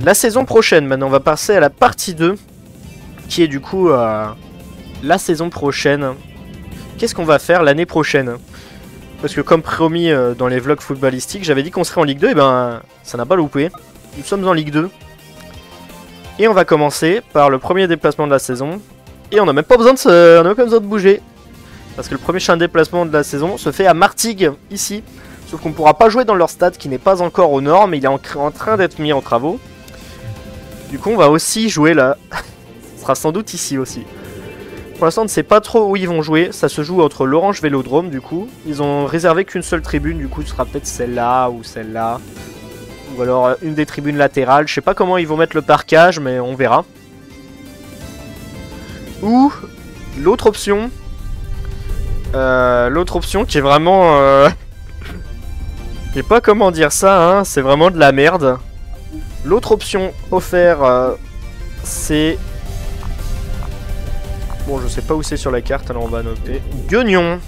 La saison prochaine, maintenant, on va passer à la partie 2. Qui est du coup la saison prochaine. Qu'est-ce qu'on va faire l'année prochaine? Parce que comme promis dans les vlogs footballistiques, j'avais dit qu'on serait en Ligue 2, et ben ça n'a pas loupé. Nous sommes en Ligue 2. Et on va commencer par le premier déplacement de la saison. Et on n'a même pas besoin de bouger. Parce que le premier déplacement de la saison se fait à Martigues, ici. Sauf qu'on ne pourra pas jouer dans leur stade qui n'est pas encore aux normes, il est en train d'être mis en travaux. Du coup on va aussi jouer là. Ce sera sans doute ici aussi. Pour l'instant on ne sait pas trop où ils vont jouer. Ça se joue entre l'Orange Vélodrome du coup. Ils ont réservé qu'une seule tribune, du coup ce sera peut-être celle-là ou celle-là. Ou alors une des tribunes latérales. Je sais pas comment ils vont mettre le parquage, mais on verra. Ou l'autre option. L'autre option qui est vraiment... Je sais pas comment dire ça, hein. C'est vraiment de la merde. L'autre option offerte, c'est... Bon, je sais pas où c'est sur la carte, alors on va noter. Gueugnon.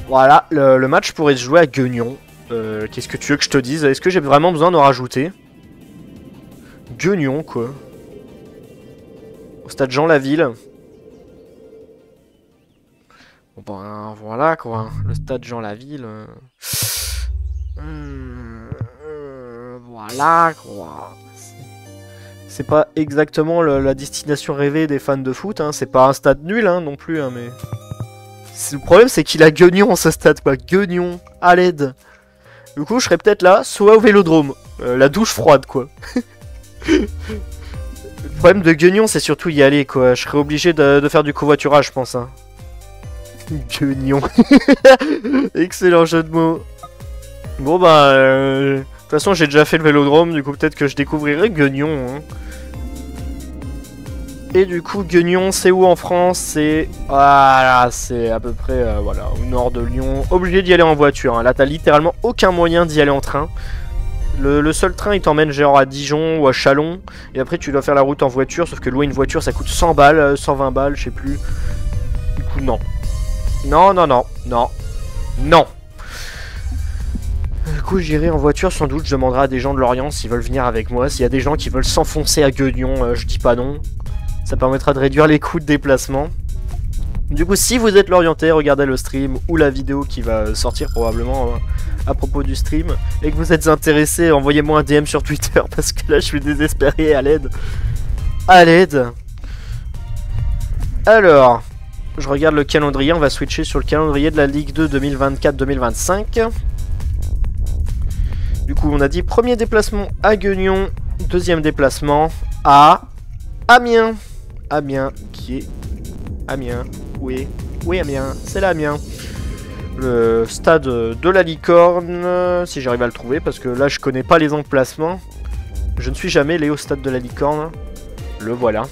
Voilà, le match pourrait se jouer à Gueugnon. Qu'est-ce que tu veux que je te dise? Est-ce que j'ai vraiment besoin d'en rajouter? Gueugnon, quoi. Au stade Jean Laville. Bon, ben, voilà, quoi. Le stade Jean Laville. Voilà, quoi. C'est pas exactement la destination rêvée des fans de foot, hein. C'est pas un stade nul, hein, non plus, hein, mais... Le problème, c'est qu'il a Gueugnon, ce stade, quoi. Gueugnon, à l'aide. Du coup, je serais peut-être là, soit au Vélodrome. La douche froide, quoi. Le problème de Gueugnon, c'est surtout y aller, quoi. Je serais obligé de faire du covoiturage, je pense, hein. Gueugnon. Excellent jeu de mots. Bon, bah... De toute façon, j'ai déjà fait le Vélodrome, du coup, peut-être que je découvrirai Gueugnon, hein. Et du coup, Gueugnon, c'est où en France? C'est... Voilà, c'est à peu près, voilà, au nord de Lyon. Obligé d'y aller en voiture, hein. Là, t'as littéralement aucun moyen d'y aller en train. Le seul train, il t'emmène genre à Dijon ou à Châlons. Et après, tu dois faire la route en voiture, sauf que louer une voiture, ça coûte 100 balles, 120 balles, je sais plus. Du coup, non. Non, non, non, non. Non. Du coup, j'irai en voiture, sans doute. Je demanderai à des gens de Lorient s'ils veulent venir avec moi. S'il y a des gens qui veulent s'enfoncer à Gueugnon, je dis pas non. Ça permettra de réduire les coûts de déplacement. Du coup, si vous êtes l'orienté, regardez le stream ou la vidéo qui va sortir probablement à propos du stream. Et que vous êtes intéressé, envoyez-moi un DM sur Twitter parce que là, je suis désespéré, à l'aide. À l'aide. Alors, je regarde le calendrier. On va switcher sur le calendrier de la Ligue 2 2024-2025. Du coup, on a dit premier déplacement à Gueugnon, deuxième déplacement à Amiens. Amiens, qui est... Amiens, oui, oui Amiens, c'est là Amiens. Le stade de la Licorne, si j'arrive à le trouver, parce que là je connais pas les emplacements. Je ne suis jamais allé au stade de la Licorne. Le voilà.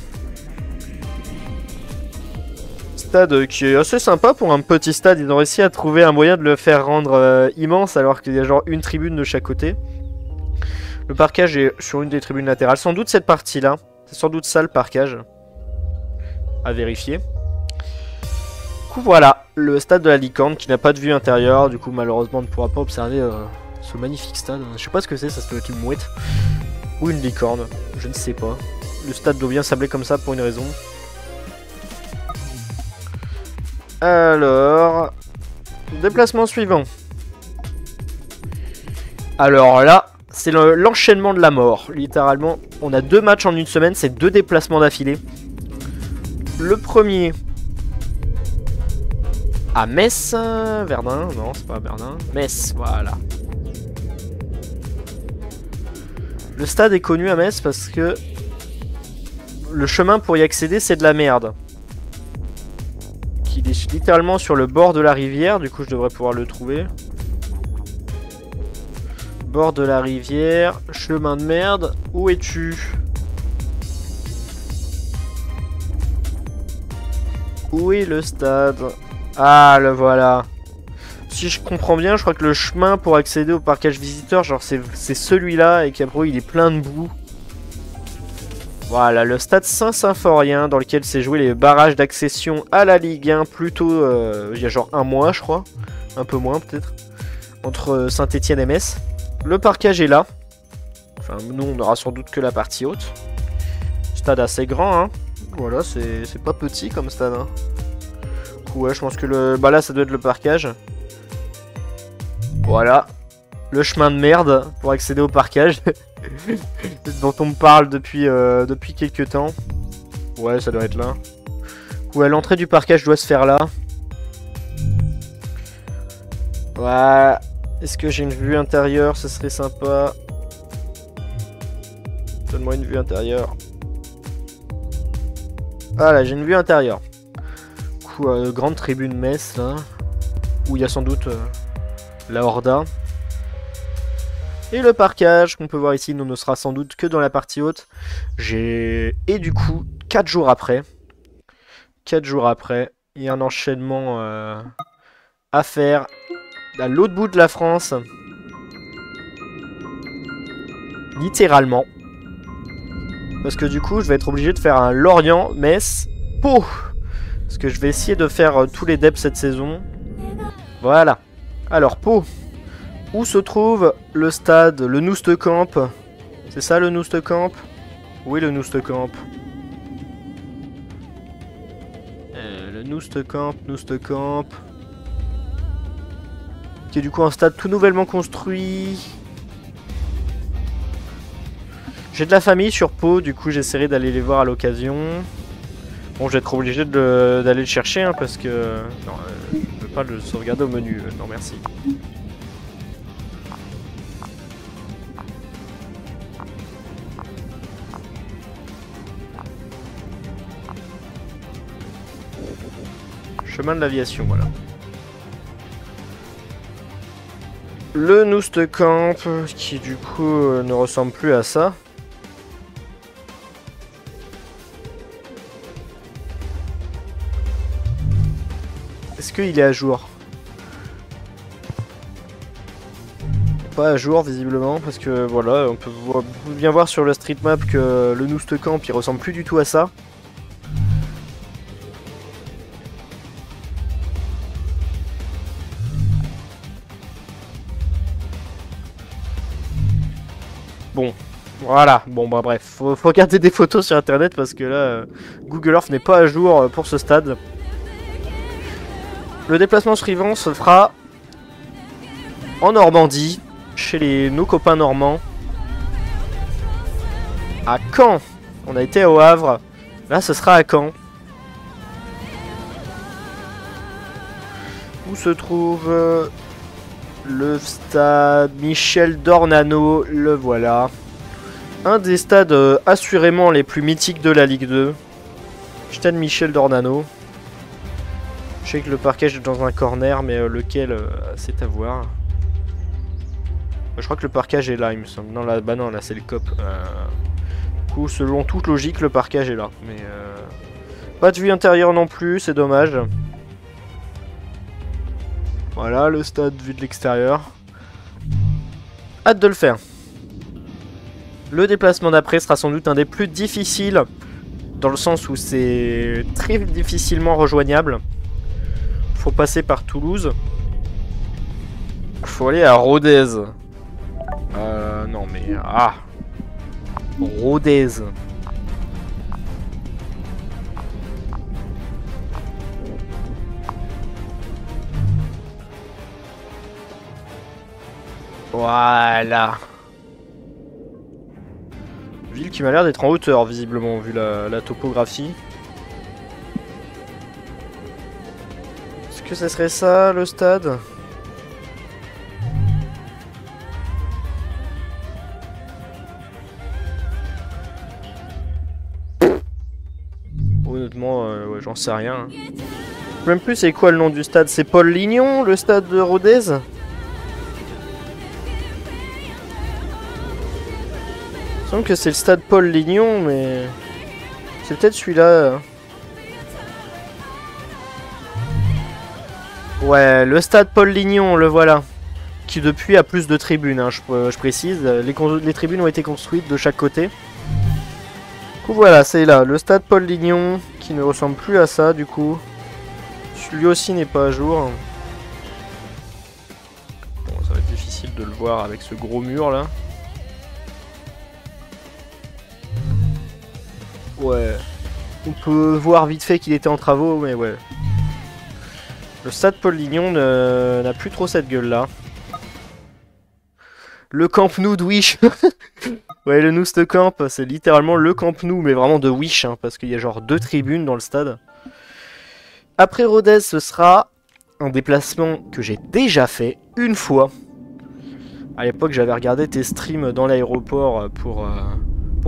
Stade qui est assez sympa pour un petit stade. Ils ont réussi à trouver un moyen de le faire rendre immense alors qu'il y a genre une tribune de chaque côté. Le parquage est sur une des tribunes latérales. Sans doute cette partie-là. C'est sans doute ça le parquage. À vérifier. Du coup voilà, le stade de la Licorne qui n'a pas de vue intérieure. Du coup malheureusement on ne pourra pas observer ce magnifique stade. Je sais pas ce que c'est, ça doit être une mouette. Ou une licorne, je ne sais pas. Le stade doit bien s'appeler comme ça pour une raison. Alors... Déplacement suivant. Alors là, c'est l'enchaînement de la mort. Littéralement, on a 2 matchs en une semaine, c'est 2 déplacements d'affilée. Le premier... à Metz, Verdun, non c'est pas Verdun, Metz, voilà. Le stade est connu à Metz parce que le chemin pour y accéder c'est de la merde. Il est littéralement sur le bord de la rivière, du coup je devrais pouvoir le trouver. Bord de la rivière, chemin de merde, où es-tu ? Où est le stade ? Ah, le voilà. Si je comprends bien, je crois que le chemin pour accéder au parquage visiteur, genre c'est celui-là et qu'après il est plein de boue. Voilà, le stade Saint-Symphorien dans lequel s'est joué les barrages d'accession à la Ligue 1 plutôt il y a genre un mois, je crois. Un peu moins peut-être. Entre Saint-Etienne et Metz. Le parquage est là. Enfin, nous, on aura sans doute que la partie haute. Stade assez grand, hein. Voilà, c'est pas petit comme stade, hein. Ouais, je pense que le... Bah là, ça doit être le parquage. Voilà. Le chemin de merde pour accéder au parquage. Dont on me parle depuis quelques temps. Ouais, ça doit être là. Ouais, l'entrée du parquage doit se faire là. Ouais. Est-ce que j'ai une vue intérieure? Ce serait sympa. Donne-moi une vue intérieure. Voilà, j'ai une vue intérieure. Du coup, grande tribune Metz, là. Où il y a sans doute la Horda. Et le parquage qu'on peut voir ici ne sera sans doute que dans la partie haute. Et du coup, 4 jours après, il y a un enchaînement à faire à l'autre bout de la France. Littéralement. Parce que du coup, je vais être obligé de faire un Lorient, Metz, Pau. Parce que je vais essayer de faire tous les depths cette saison. Voilà. Alors, Pau. Où se trouve le stade, le Noustecamp? C'est ça le Noustecamp? Oui, le Noustecamp. Le Noustecamp. Qui est du coup un stade tout nouvellement construit. J'ai de la famille sur Pau, du coup j'essaierai d'aller les voir à l'occasion. Bon, je vais être obligé d'aller le chercher, hein, parce que... Non, je ne peux pas le sauvegarder au menu, non merci. Chemin de l'aviation, voilà. Le Noustecamp, qui du coup ne ressemble plus à ça. Est-ce qu'il est à jour? Pas à jour visiblement, parce que voilà, on peut bien voir sur le street map que le Noustecamp il ressemble plus du tout à ça. Bon, voilà, bon bah bref, faut regarder des photos sur internet parce que là, Google Earth n'est pas à jour pour ce stade. Le déplacement suivant se fera en Normandie, chez nos copains normands. À Caen, on a été au Havre, là ce sera à Caen. Où se trouve le stade Michel Dornano, le voilà. Un des stades assurément les plus mythiques de la Ligue 2. Stade Michel Dornano. Je sais que le parquage est dans un corner, mais lequel, c'est à voir. Je crois que le parquage est là, il me semble. Non, là, bah non, là c'est le COP. Du coup, selon toute logique, le parquage est là. Mais pas de vue intérieure non plus, c'est dommage. Voilà, le stade vu de l'extérieur. Hâte de le faire. Le déplacement d'après sera sans doute un des plus difficiles, dans le sens où c'est très difficilement rejoignable. Faut passer par Toulouse. Faut aller à Rodez. Non mais... Ah, Rodez. Voilà. Ville qui m'a l'air d'être en hauteur, visiblement, vu la topographie. Est-ce que ça serait ça, le stade? Honnêtement, ouais, j'en sais rien. Je sais même plus c'est quoi le nom du stade. C'est Paul Lignon, le stade de Rodez? Il me semble que c'est le stade Paul Lignon, mais... C'est peut-être celui-là. Ouais, le stade Paul Lignon, le voilà. Qui depuis a plus de tribunes, hein, je précise. Les tribunes ont été construites de chaque côté. Du coup voilà, c'est là, le stade Paul Lignon, qui ne ressemble plus à ça du coup. Celui aussi n'est pas à jour. Bon, ça va être difficile de le voir avec ce gros mur là. Ouais. On peut voir vite fait qu'il était en travaux, mais ouais. Le stade Paul Lignon n'a plus trop cette gueule-là. Le Camp Nou de Wish. Ouais, le Noost Camp, c'est littéralement le Camp Nou, mais vraiment de Wish, hein, parce qu'il y a genre 2 tribunes dans le stade. Après Rodez, ce sera un déplacement que j'ai déjà fait une fois. À l'époque, j'avais regardé tes streams dans l'aéroport pour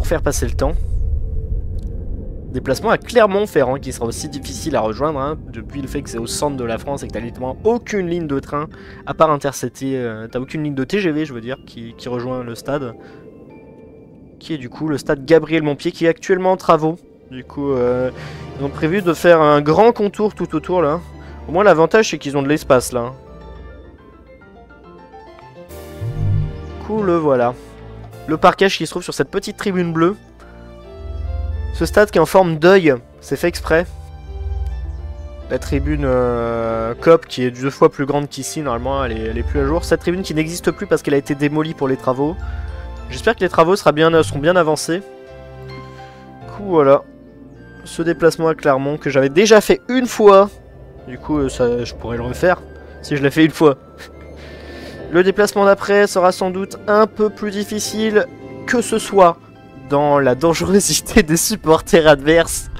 faire passer le temps. Déplacement à Clermont-Ferrand, qui sera aussi difficile à rejoindre, hein, depuis le fait que c'est au centre de la France et que t'as littéralement aucune ligne de train, à part Intercity, t'as aucune ligne de TGV, je veux dire, qui rejoint le stade. Qui est du coup le stade Gabriel Montpied, qui est actuellement en travaux. Du coup, ils ont prévu de faire un grand contour tout autour, là. Au moins, l'avantage, c'est qu'ils ont de l'espace, là. Du coup, le voilà. Le parquage qui se trouve sur cette petite tribune bleue. Ce stade qui est en forme d'œil, c'est fait exprès. La tribune COP qui est 2 fois plus grande qu'ici, normalement elle est plus à jour. Cette tribune qui n'existe plus parce qu'elle a été démolie pour les travaux. J'espère que les travaux seront bien avancés. Du coup voilà. Ce déplacement à Clermont que j'avais déjà fait une fois. Du coup ça, je pourrais le refaire si je l'ai fait une fois. Le déplacement d'après sera sans doute un peu plus difficile que ce soit dans la dangerosité des supporters adverses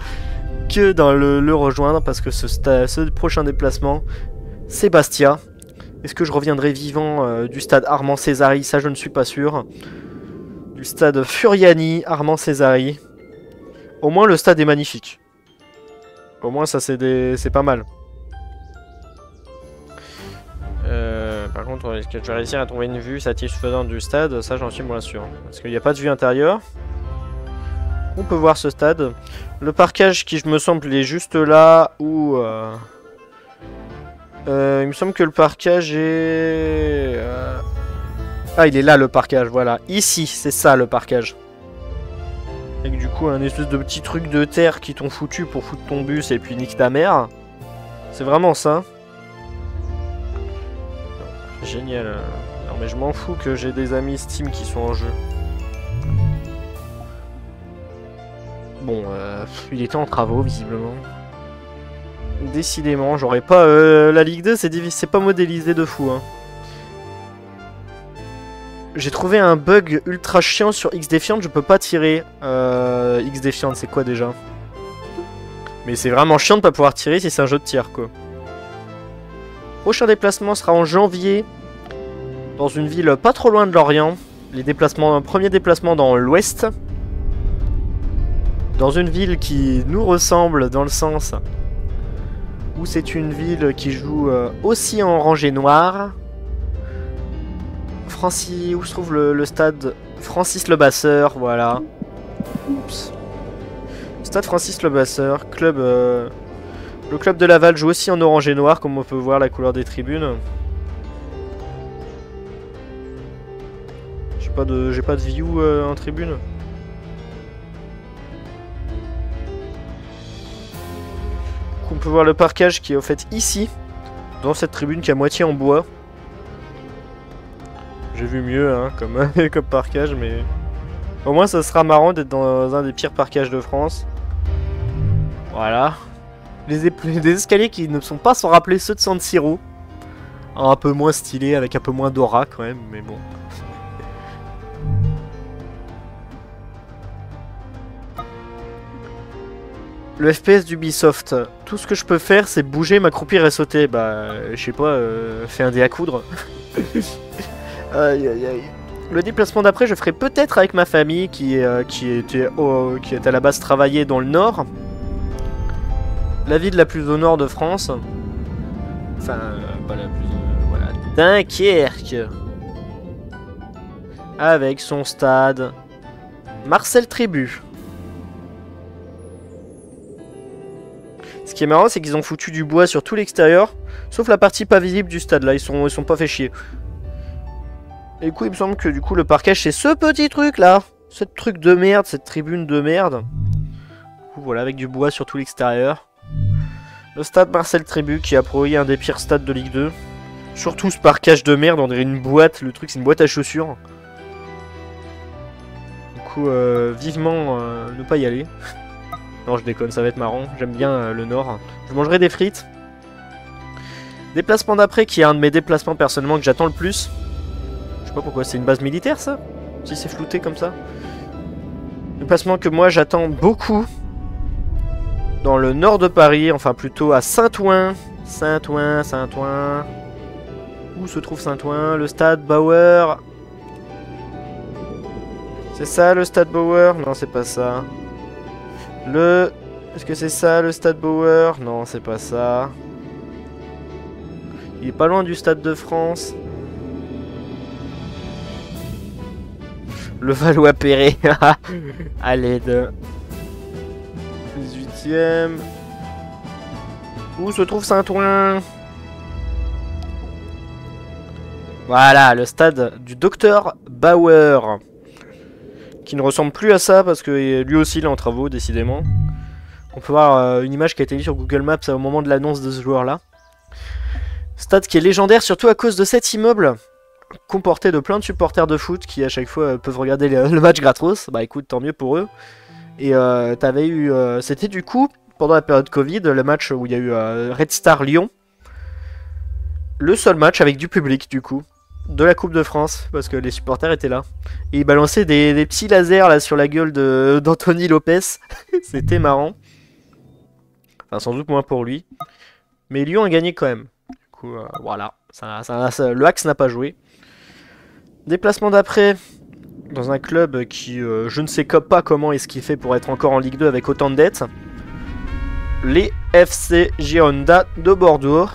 que dans le rejoindre, parce que ce prochain déplacement, c'est Bastia. Est-ce que je reviendrai vivant du stade Armand Césari? Ça, je ne suis pas sûr. Du stade Furiani, Armand Césari. Au moins, le stade est magnifique. Au moins, ça, c'est pas mal. Par contre, est-ce que je vais réussir à trouver une vue satisfaisante du stade? Ça, j'en suis moins sûr. Parce qu'il n'y a pas de vue intérieure. On peut voir ce stade. Le parquage qui, je me semble, est juste là où... il me semble que le parquage est... Ah, il est là, le parquage, voilà. Ici, c'est ça, le parquage. Avec du coup, un espèce de petit truc de terre qui t'ont foutu pour foutre ton bus et puis nique ta mère. C'est vraiment ça. Génial. Non, mais je m'en fous que j'ai des amis Steam qui sont en jeu. Bon, il était en travaux, visiblement. Décidément, j'aurais pas... la Ligue 2, c'est pas modélisé de fou, hein. J'ai trouvé un bug ultra chiant sur X-Defiant, je peux pas tirer. X-Defiant, c'est quoi déjà? Mais c'est vraiment chiant de pas pouvoir tirer si c'est un jeu de tir, quoi. Prochain déplacement sera en janvier, dans une ville pas trop loin de Lorient. Premier déplacement dans l'ouest. Dans une ville qui nous ressemble dans le sens où c'est une ville qui joue aussi en rangée noire. Où se trouve le stade Francis Lebasseur, voilà. Oups. Stade Francis Lebasseur, le club de Laval joue aussi en orange et noir, comme on peut voir la couleur des tribunes. J'ai pas de view en tribune. On peut voir le parquage qui est au fait ici, dans cette tribune qui est à moitié en bois. J'ai vu mieux hein, comme parquage, mais au moins ça sera marrant d'être dans un des pires parquages de France. Voilà. Des escaliers qui ne sont pas sans rappeler ceux de San Siro. Un peu moins stylé, avec un peu moins d'aura quand même, mais bon. Le FPS d'Ubisoft, tout ce que je peux faire c'est bouger, m'accroupir et sauter. Bah, je sais pas, fais un dé à coudre. Aïe aïe aïe. Le déplacement d'après je ferai peut-être avec ma famille qui était à la base travaillée dans le nord. La ville la plus au nord de France. Enfin, pas la plus... voilà, Dunkerque. Avec son stade Marcel Trébut. Ce qui est marrant, c'est qu'ils ont foutu du bois sur tout l'extérieur, sauf la partie pas visible du stade, là, ils sont pas fait chier. Et du coup, il me semble que du coup, le parquage, c'est ce petit truc là. Ce truc de merde, cette tribune de merde. Du coup, voilà, avec du bois sur tout l'extérieur. Le stade Marcel Trébut, qui a priori un des pires stades de Ligue 2. Surtout ce parquage de merde, on dirait une boîte, le truc c'est une boîte à chaussures. Du coup, vivement ne pas y aller. Non, je déconne, ça va être marrant. J'aime bien le Nord. Je mangerai des frites. Déplacement d'après, qui est un de mes déplacements personnellement que j'attends le plus. Je sais pas pourquoi, c'est une base militaire ça? Si c'est flouté comme ça. Déplacement que moi j'attends beaucoup. Dans le nord de Paris, enfin plutôt à Saint-Ouen. Saint-Ouen. Où se trouve Saint-Ouen? Le stade Bauer. C'est ça le stade Bauer? Non, c'est pas ça. Est-ce que c'est ça le stade Bauer? Non, c'est pas ça. Il est pas loin du stade de France. Le Valois-Perret. Allez, de 18ème. Où se trouve Saint-Ouen? Voilà, le stade du docteur Bauer. Qui ne ressemble plus à ça parce que lui aussi il est en travaux, décidément. On peut voir une image qui a été mise sur Google Maps au moment de l'annonce de ce joueur-là. Stade qui est légendaire surtout à cause de cet immeuble comporté de plein de supporters de foot qui à chaque fois peuvent regarder le match gratos. Bah écoute, tant mieux pour eux. Et t'avais eu... c'était du coup, pendant la période Covid, le match où il y a eu Red Star Lyon. Le seul match avec du public du coup. De la Coupe de France, parce que les supporters étaient là. Et ils balançaient des petits lasers là sur la gueule d'Anthony Lopez. C'était marrant. Enfin, sans doute moins pour lui. Mais Lyon a gagné quand même. Du coup, voilà. Le Axe n'a pas joué. Déplacement d'après. Dans un club qui, je ne sais pas comment est-ce qu'il fait pour être encore en Ligue 2 avec autant de dettes. Les FC Gironda de Bordeaux.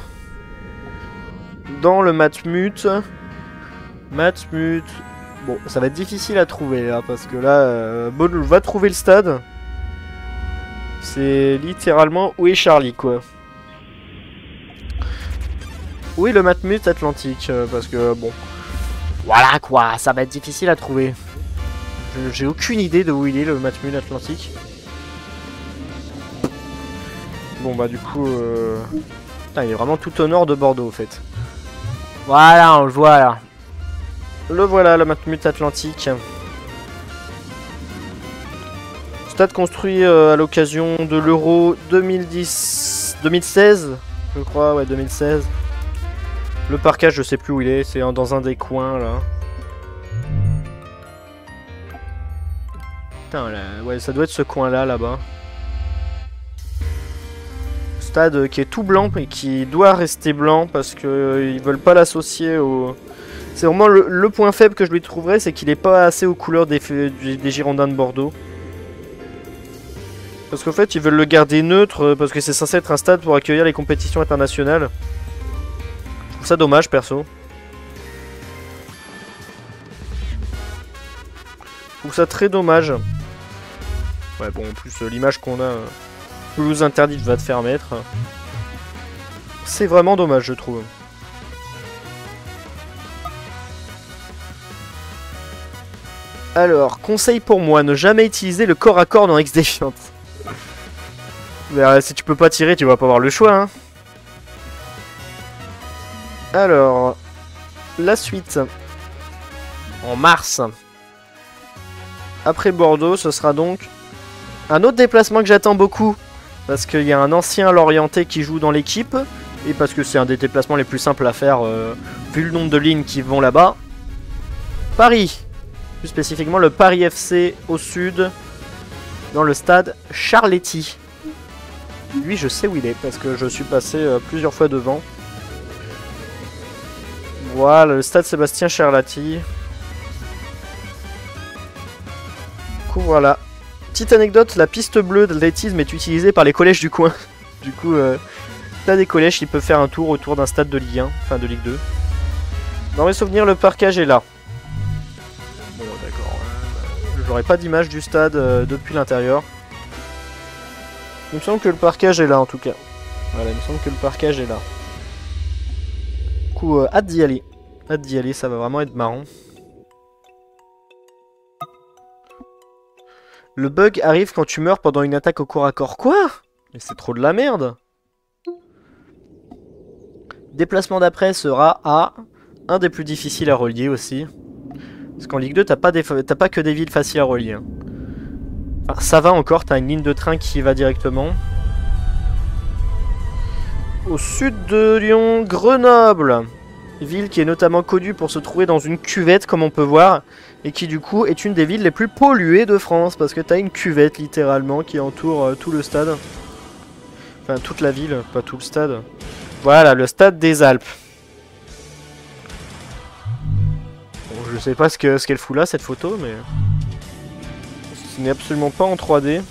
Dans le Matmut. Bon, ça va être difficile à trouver là, parce que là, Baudou va trouver le stade. C'est littéralement où est Charlie, quoi. Où est le Matmut Atlantique? Parce que, bon, voilà quoi, ça va être difficile à trouver. J'ai aucune idée de où il est, le Matmut Atlantique. Bon, bah du coup, putain, il est vraiment tout au nord de Bordeaux, en fait. Voilà, on le voit là. Le voilà, le Matmut Atlantique. Stade construit à l'occasion de l'Euro 2016, je crois, ouais, 2016. Le parquage, je sais plus où il est, c'est dans un des coins là. Putain, là, ouais, ça doit être ce coin là, là-bas. Stade qui est tout blanc et qui doit rester blanc parce que ils veulent pas l'associer au... C'est vraiment le point faible que je lui trouverais, c'est qu'il est pas assez aux couleurs des Girondins de Bordeaux. Parce qu'en fait, ils veulent le garder neutre, parce que c'est censé être un stade pour accueillir les compétitions internationales. Je trouve ça dommage, perso. Je trouve ça très dommage. Ouais, bon, en plus, l'image qu'on a... Toulouse interdite va te faire mettre. C'est vraiment dommage, je trouve. Alors, conseil pour moi, ne jamais utiliser le corps à corps dans Ex-Défiant. Si tu peux pas tirer, tu vas pas avoir le choix, hein. Alors, la suite. En mars. Après Bordeaux, ce sera donc un autre déplacement que j'attends beaucoup. Parce qu'il y a un ancien Lorientais qui joue dans l'équipe. Et parce que c'est un des déplacements les plus simples à faire, vu le nombre de lignes qui vont là-bas. Paris. Plus spécifiquement le Paris FC au sud, dans le stade Charletti. Lui, je sais où il est, parce que je suis passé plusieurs fois devant. Voilà, le stade Sébastien Charletti. Du coup, voilà. Petite anecdote, la piste bleue de l'athlétisme est utilisée par les collèges du coin. Du coup, t'as des collèges qui peuvent faire un tour autour d'un stade de Ligue 1, enfin de Ligue 2. Dans mes souvenirs, le parquage est là. Bon, d'accord. J'aurais pas d'image du stade depuis l'intérieur. Il me semble que le parquage est là, en tout cas. Voilà, il me semble que le parquage est là. Du coup, hâte d'y aller. Hâte d'y aller, ça va vraiment être marrant. Le bug arrive quand tu meurs pendant une attaque au corps à corps. Quoi? Mais c'est trop de la merde. Déplacement d'après sera à un des plus difficiles à relier aussi. Parce qu'en Ligue 2, t'as pas que des villes faciles à relier. Hein. Enfin, ça va encore, t'as une ligne de train qui va directement. Au sud de Lyon, Grenoble. Ville qui est notamment connue pour se trouver dans une cuvette, comme on peut voir. Et qui du coup est une des villes les plus polluées de France. Parce que t'as une cuvette littéralement qui entoure tout le stade. Enfin toute la ville, pas tout le stade. Voilà, le stade des Alpes. Bon, je sais pas ce qu'elle fout là, cette photo, mais... ce n'est absolument pas en 3D.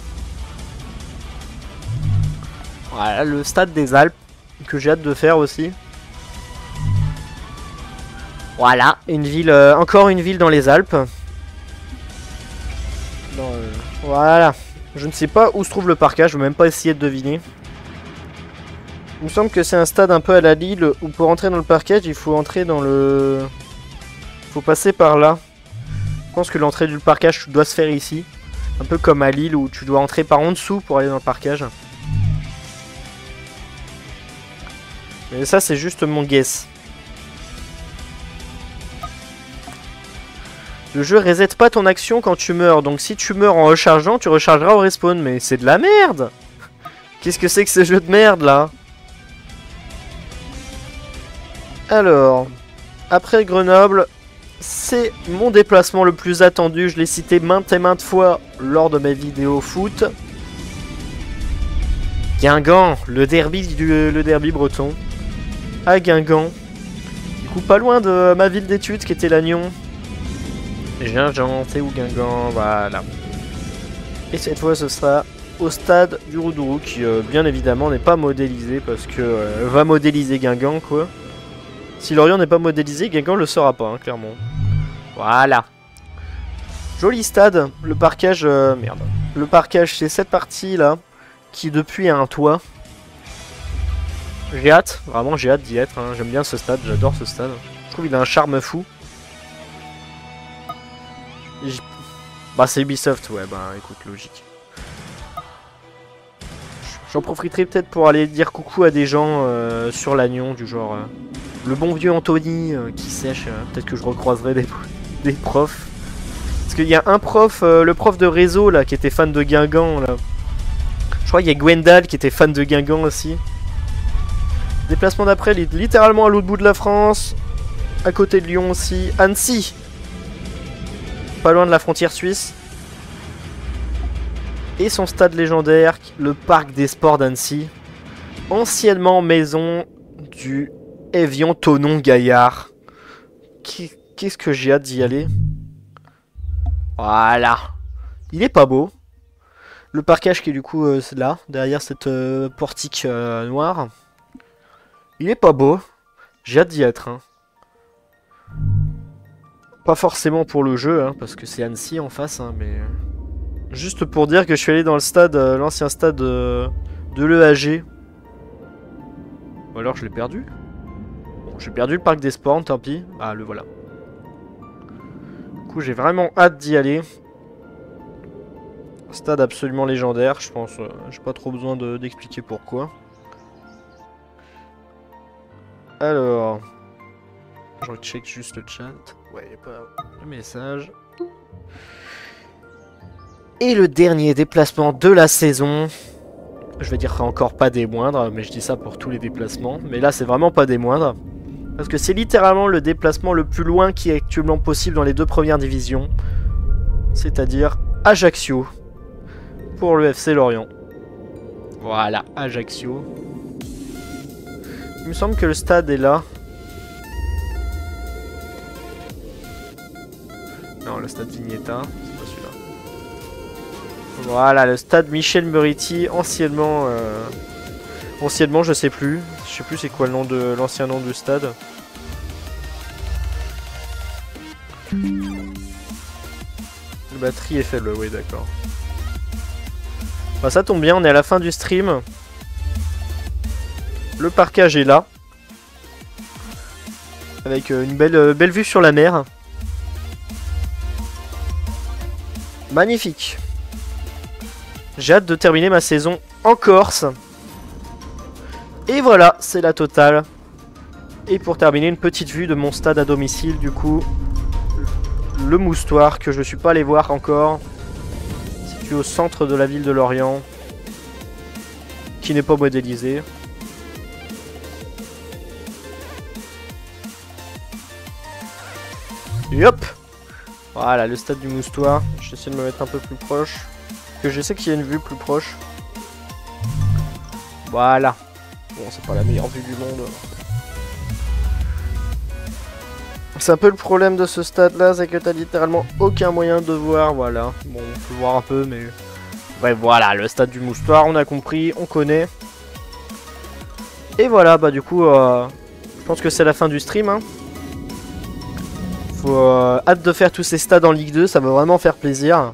Voilà, le stade des Alpes, que j'ai hâte de faire aussi. Voilà, une ville, encore une ville dans les Alpes. Voilà. Je ne sais pas où se trouve le parkage, je vais même pas essayer de deviner. Il me semble que c'est un stade un peu à la Lille, où pour entrer dans le parkage, il faut entrer dans le... faut passer par là. Je pense que l'entrée du parkage doit se faire ici. Un peu comme à Lille, où tu dois entrer par en dessous pour aller dans le parkage. Mais ça, c'est juste mon guess. Le jeu reset pas ton action quand tu meurs, donc si tu meurs en rechargeant, tu rechargeras au respawn. Mais c'est de la merde! Qu'est-ce que c'est que ce jeu de merde, là? Alors, après Grenoble, c'est mon déplacement le plus attendu. Je l'ai cité maintes et maintes fois lors de mes vidéos foot. Guingamp, le derby breton. À Guingamp. Du coup, pas loin de ma ville d'études qui était Lannion. Gingent, c'est où Guingamp, voilà. Et cette fois, ce sera au stade du Roudourou, qui bien évidemment n'est pas modélisé, parce que va modéliser Guingamp, quoi. Si Lorient n'est pas modélisé, Guingamp le sera pas, hein, clairement. Voilà. Joli stade, le parquage, merde. Le parquage, c'est cette partie-là, qui depuis a un toit. J'ai hâte, vraiment j'ai hâte d'y être, hein. J'aime bien ce stade, j'adore ce stade. Je trouve qu'il a un charme fou. Bah c'est Ubisoft, ouais, bah écoute, logique. J'en profiterai peut-être pour aller dire coucou à des gens sur Lannion, du genre... le bon vieux Anthony qui sèche, peut-être que je recroiserai des profs. Parce qu'il y a un prof, le prof de réseau là, qui était fan de Guingamp là. Je crois qu'il y a Gwendal qui était fan de Guingamp aussi. Déplacement d'après, littéralement à l'autre bout de la France. À côté de Lyon aussi. Annecy. Pas loin de la frontière suisse. Et son stade légendaire, le parc des sports d'Annecy. Anciennement maison du Evian Tonon Gaillard. Qu'est-ce que j'ai hâte d'y aller. Voilà. Il est pas beau. Le parkage qui est du coup là, derrière cette portique noire. Il est pas beau. J'ai hâte d'y être. Hein. Pas forcément pour le jeu, hein, parce que c'est Annecy en face, hein, mais... juste pour dire que je suis allé dans le stade, l'ancien stade de l'EAG. Ou alors je l'ai perdu. Bon, j'ai perdu le parc des sports, tant pis. Ah, le voilà. Du coup, j'ai vraiment hâte d'y aller. Stade absolument légendaire, je pense. J'ai pas trop besoin d'expliquer pourquoi. Alors... je recheck juste le chat. Ouais, y a pas le message. Et le dernier déplacement de la saison. Je vais dire encore pas des moindres, mais je dis ça pour tous les déplacements. Mais là, c'est vraiment pas des moindres. Parce que c'est littéralement le déplacement le plus loin qui est actuellement possible dans les deux premières divisions. C'est-à-dire Ajaccio. Pour le FC Lorient. Voilà, Ajaccio. Il me semble que le stade est là. Non, le stade Vignetta, c'est pas celui-là. Voilà, le stade Michel Muriti, anciennement... anciennement, je sais plus. Je sais plus c'est quoi le nom de l'ancien nom du stade. La batterie est faible, oui, d'accord. Bah, ça tombe bien, on est à la fin du stream. Le parkage est là. Avec une belle vue sur la mer. Magnifique. J'ai hâte de terminer ma saison en Corse. Et voilà, c'est la totale. Et pour terminer, une petite vue de mon stade à domicile, du coup. Le Moustoir, que je ne suis pas allé voir encore. Si situé au centre de la ville de Lorient, qui n'est pas modélisé. Et hop! Voilà, le stade du Moustoir. J'essaie de me mettre un peu plus proche. Parce que je sais qu'il y a une vue plus proche. Voilà. Bon, c'est pas la meilleure vue du monde. C'est un peu le problème de ce stade là, c'est que t'as littéralement aucun moyen de voir, voilà. Bon, on peut voir un peu, mais... Ouais, voilà, le stade du Moustoir, on a compris, on connaît. Et voilà, bah du coup, je pense que c'est la fin du stream, hein. Faut hâte de faire tous ces stades en Ligue 2, ça va vraiment faire plaisir.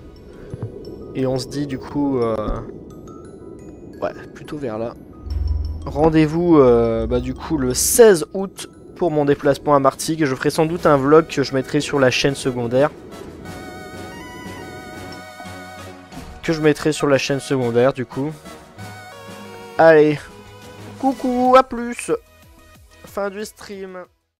Et on se dit du coup... Ouais, plutôt vers là. Rendez-vous, bah du coup, le 16 août pour mon déplacement à Martigues. Je ferai sans doute un vlog que je mettrai sur la chaîne secondaire. Du coup. Allez, coucou, à plus. Fin du stream.